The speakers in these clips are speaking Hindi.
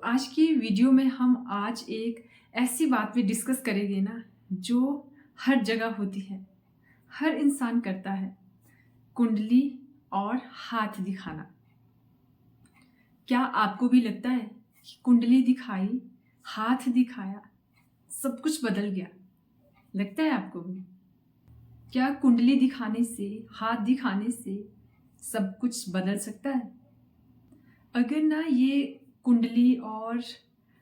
आज की वीडियो में हम आज एक ऐसी बात पे डिस्कस करेंगे ना जो हर जगह होती है, हर इंसान करता है। कुंडली और हाथ दिखाना। क्या आपको भी लगता है कि कुंडली दिखाई, हाथ दिखाया, सब कुछ बदल गया? लगता है आपको भी? क्या कुंडली दिखाने से, हाथ दिखाने से सब कुछ बदल सकता है? अगर ना ये कुंडली और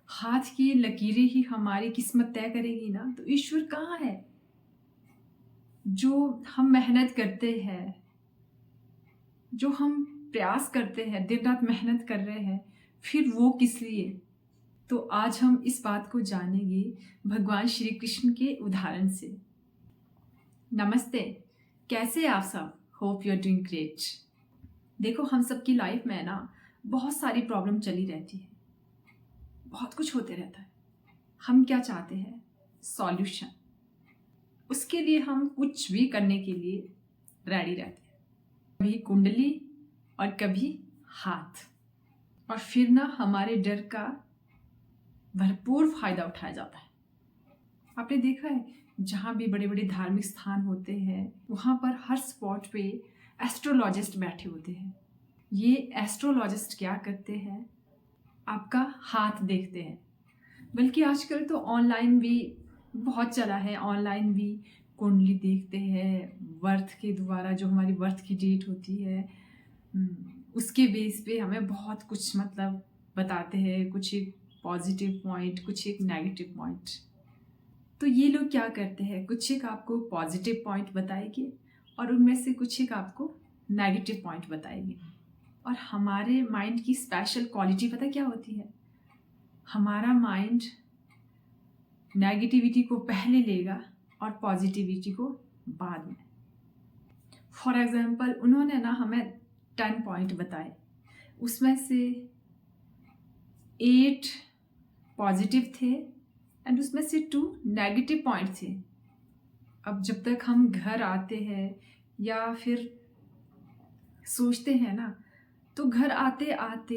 हाथ की लकीरें ही हमारी किस्मत तय करेगी ना, तो ईश्वर कहाँ है? जो हम मेहनत करते हैं, जो हम प्रयास करते हैं, दिन रात मेहनत कर रहे हैं, फिर वो किस लिए? तो आज हम इस बात को जानेंगे भगवान श्री कृष्ण के उदाहरण से। नमस्ते, कैसे आप सब? Hope you are doing great. देखो, हम सबकी लाइफ में ना बहुत सारी प्रॉब्लम चली रहती है, बहुत कुछ होते रहता है। हम क्या चाहते हैं? सॉल्यूशन। उसके लिए हम कुछ भी करने के लिए रेडी रहते हैं, कभी कुंडली और कभी हाथ। और फिर ना हमारे डर का भरपूर फायदा उठाया जाता है। आपने देखा है, जहाँ भी बड़े बड़े धार्मिक स्थान होते हैं वहाँ पर हर स्पॉट पे एस्ट्रोलॉजिस्ट बैठे होते हैं। ये एस्ट्रोलॉजिस्ट क्या करते हैं? आपका हाथ देखते हैं। बल्कि आजकल तो ऑनलाइन भी बहुत चला है, ऑनलाइन भी कुंडली देखते हैं। वर्थ के द्वारा जो हमारी वर्थ की डेट होती है उसके बेस पे हमें बहुत कुछ मतलब बताते हैं, कुछ एक पॉजिटिव पॉइंट, कुछ एक नेगेटिव पॉइंट। तो ये लोग क्या करते हैं, कुछ एक आपको पॉजिटिव पॉइंट बताएंगे और उनमें से कुछ एक आपको नेगेटिव पॉइंट बताएंगे। और हमारे माइंड की स्पेशल क्वालिटी पता क्या होती है? हमारा माइंड नेगेटिविटी को पहले लेगा और पॉजिटिविटी को बाद में। फॉर एग्जाम्पल, उन्होंने ना हमें 10 पॉइंट बताए, उसमें से 8 पॉजिटिव थे एंड उसमें से 2 नेगेटिव पॉइंट थे। अब जब तक हम घर आते हैं या फिर सोचते हैं ना, तो घर आते आते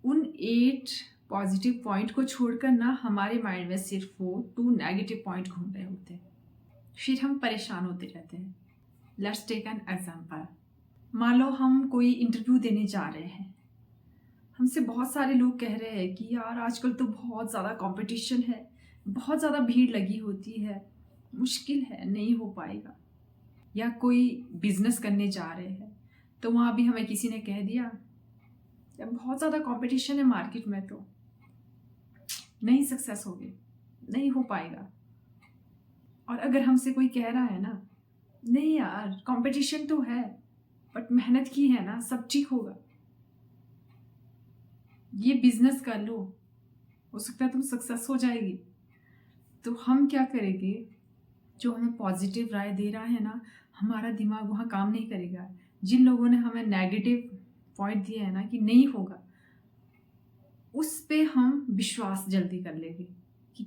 उन 8 पॉजिटिव पॉइंट को छोड़कर ना हमारे माइंड में सिर्फ वो 2 नेगेटिव पॉइंट घूम रहे होते हैं। फिर हम परेशान होते रहते हैं। Let's take an example. मान लो हम कोई इंटरव्यू देने जा रहे हैं। हमसे बहुत सारे लोग कह रहे हैं कि यार आजकल तो बहुत ज़्यादा कंपटीशन है, बहुत ज़्यादा भीड़ लगी होती है, मुश्किल है, नहीं हो पाएगा। या कोई बिजनेस करने जा रहे हैं तो वहाँ भी हमें किसी ने कह दिया यार बहुत ज़्यादा कंपटीशन है मार्केट में, तो नहीं सक्सेस होगे, नहीं हो पाएगा। और अगर हमसे कोई कह रहा है ना, नहीं यार कंपटीशन तो है बट मेहनत की है ना, सब ठीक होगा, ये बिजनेस कर लो, हो सकता है तुम सक्सेस हो जाएगी। तो हम क्या करेंगे? जो हमें पॉजिटिव राय दे रहा है ना, हमारा दिमाग वहाँ काम नहीं करेगा। जिन लोगों ने हमें नेगेटिव पॉइंट दिया है ना कि नहीं होगा, उस पे हम विश्वास जल्दी कर लेंगे कि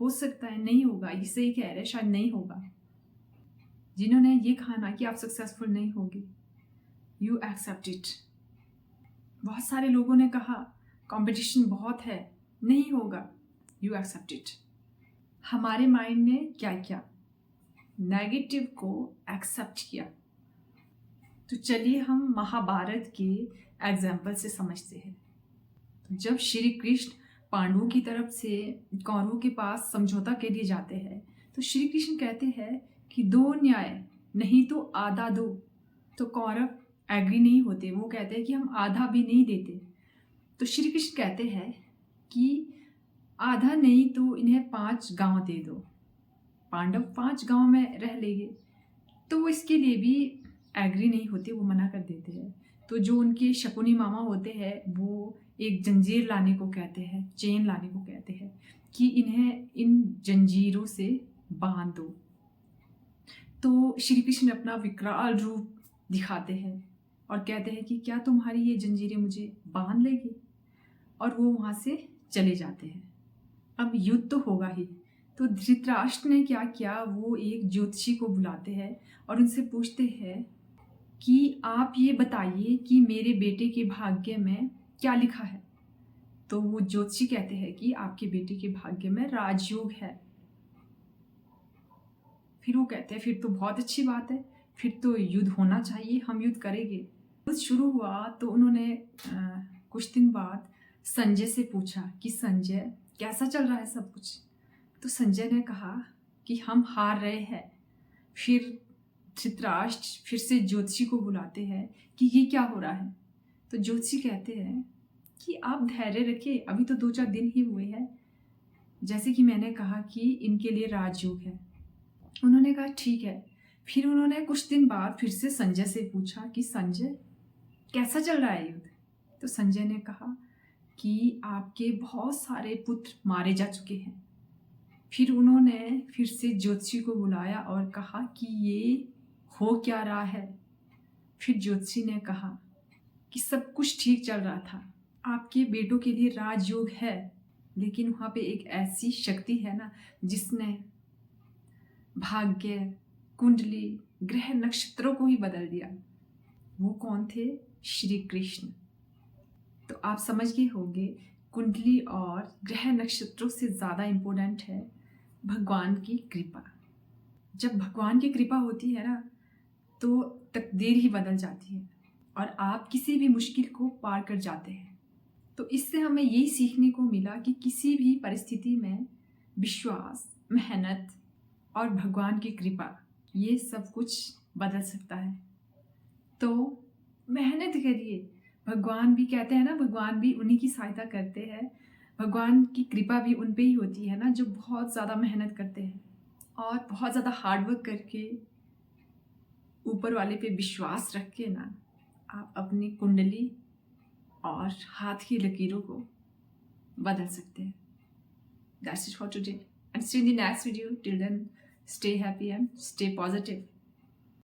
हो सकता है नहीं होगा, ये सही कह रहे हैं, शायद नहीं होगा। जिन्होंने ये कहा ना कि आप सक्सेसफुल नहीं होगे, यू एक्सेप्ट इट। बहुत सारे लोगों ने कहा कंपटीशन बहुत है, नहीं होगा, यू एक्सेप्ट इट। हमारे माइंड ने क्या किया? नेगेटिव को एक्सेप्ट किया। तो चलिए हम महाभारत के एग्जाम्पल से समझते हैं। जब श्री कृष्ण पांडवों की तरफ से कौरवों के पास समझौता के लिए जाते हैं, तो श्री कृष्ण कहते हैं कि 2 न्याय, नहीं तो आधा दो। तो कौरव एग्री नहीं होते, वो कहते हैं कि हम आधा भी नहीं देते। तो श्री कृष्ण कहते हैं कि आधा नहीं तो इन्हें 5 गांव दे दो। पांडव 5 गांव में रह लेंगे। तो वो इसके लिए भी एग्री नहीं होते, वो मना कर देते हैं। तो जो उनके शकुनी मामा होते हैं वो एक जंजीर लाने को कहते हैं, चेन लाने को कहते हैं कि इन्हें इन जंजीरों से बांध दो। तो श्री कृष्ण अपना विकराल रूप दिखाते हैं और कहते हैं कि क्या तुम्हारी ये जंजीरें मुझे बांध लेगी? और वो वहाँ से चले जाते हैं। अब युद्ध तो होगा ही। तो धृतराष्ट्र ने क्या किया? वो एक ज्योतिषी को बुलाते हैं और उनसे पूछते हैं कि आप ये बताइए कि मेरे बेटे के भाग्य में क्या लिखा है। तो वो ज्योतिषी कहते हैं कि आपके बेटे के भाग्य में राजयोग है। फिर वो कहते हैं फिर तो बहुत अच्छी बात है, फिर तो युद्ध होना चाहिए, हम युद्ध करेंगे। युद्ध शुरू हुआ तो उन्होंने कुछ दिन बाद संजय से पूछा कि संजय कैसा चल रहा है सब कुछ। तो संजय ने कहा कि हम हार रहे हैं। फिर धृतराष्ट्र फिर से ज्योतिषी को बुलाते हैं कि ये क्या हो रहा है। तो ज्योतिषी कहते हैं कि आप धैर्य रखिए, अभी तो 2-4 दिन ही हुए हैं, जैसे कि मैंने कहा कि इनके लिए राजयोग है। उन्होंने कहा ठीक है। फिर उन्होंने कुछ दिन बाद फिर से संजय से पूछा कि संजय कैसा चल रहा है युद्ध। तो संजय ने कहा कि आपके बहुत सारे पुत्र मारे जा चुके हैं। फिर उन्होंने फिर से ज्योतिषी को बुलाया और कहा कि ये हो क्या रहा है। फिर ज्योतिषी ने कहा कि सब कुछ ठीक चल रहा था, आपके बेटों के लिए राजयोग है, लेकिन वहाँ पे एक ऐसी शक्ति है ना जिसने भाग्य, कुंडली, ग्रह नक्षत्रों को ही बदल दिया। वो कौन थे? श्री कृष्ण। तो आप समझ गए होंगे कुंडली और ग्रह नक्षत्रों से ज़्यादा इम्पोर्टेंट है भगवान की कृपा। जब भगवान की कृपा होती है ना तो तकदीर ही बदल जाती है और आप किसी भी मुश्किल को पार कर जाते हैं। तो इससे हमें यही सीखने को मिला कि किसी भी परिस्थिति में विश्वास, मेहनत और भगवान की कृपा ये सब कुछ बदल सकता है। तो मेहनत करिए। भगवान भी कहते हैं ना, भगवान भी उन्हीं की सहायता करते हैं। भगवान की कृपा भी उन पे ही होती है ना जो बहुत ज़्यादा मेहनत करते हैं और बहुत ज़्यादा हार्डवर्क करके ऊपर वाले पे विश्वास रख के ना आप अपनी कुंडली और हाथ की लकीरों को बदल सकते हैं। That's it for today. And see you in the next video. Till then, stay happy and stay positive.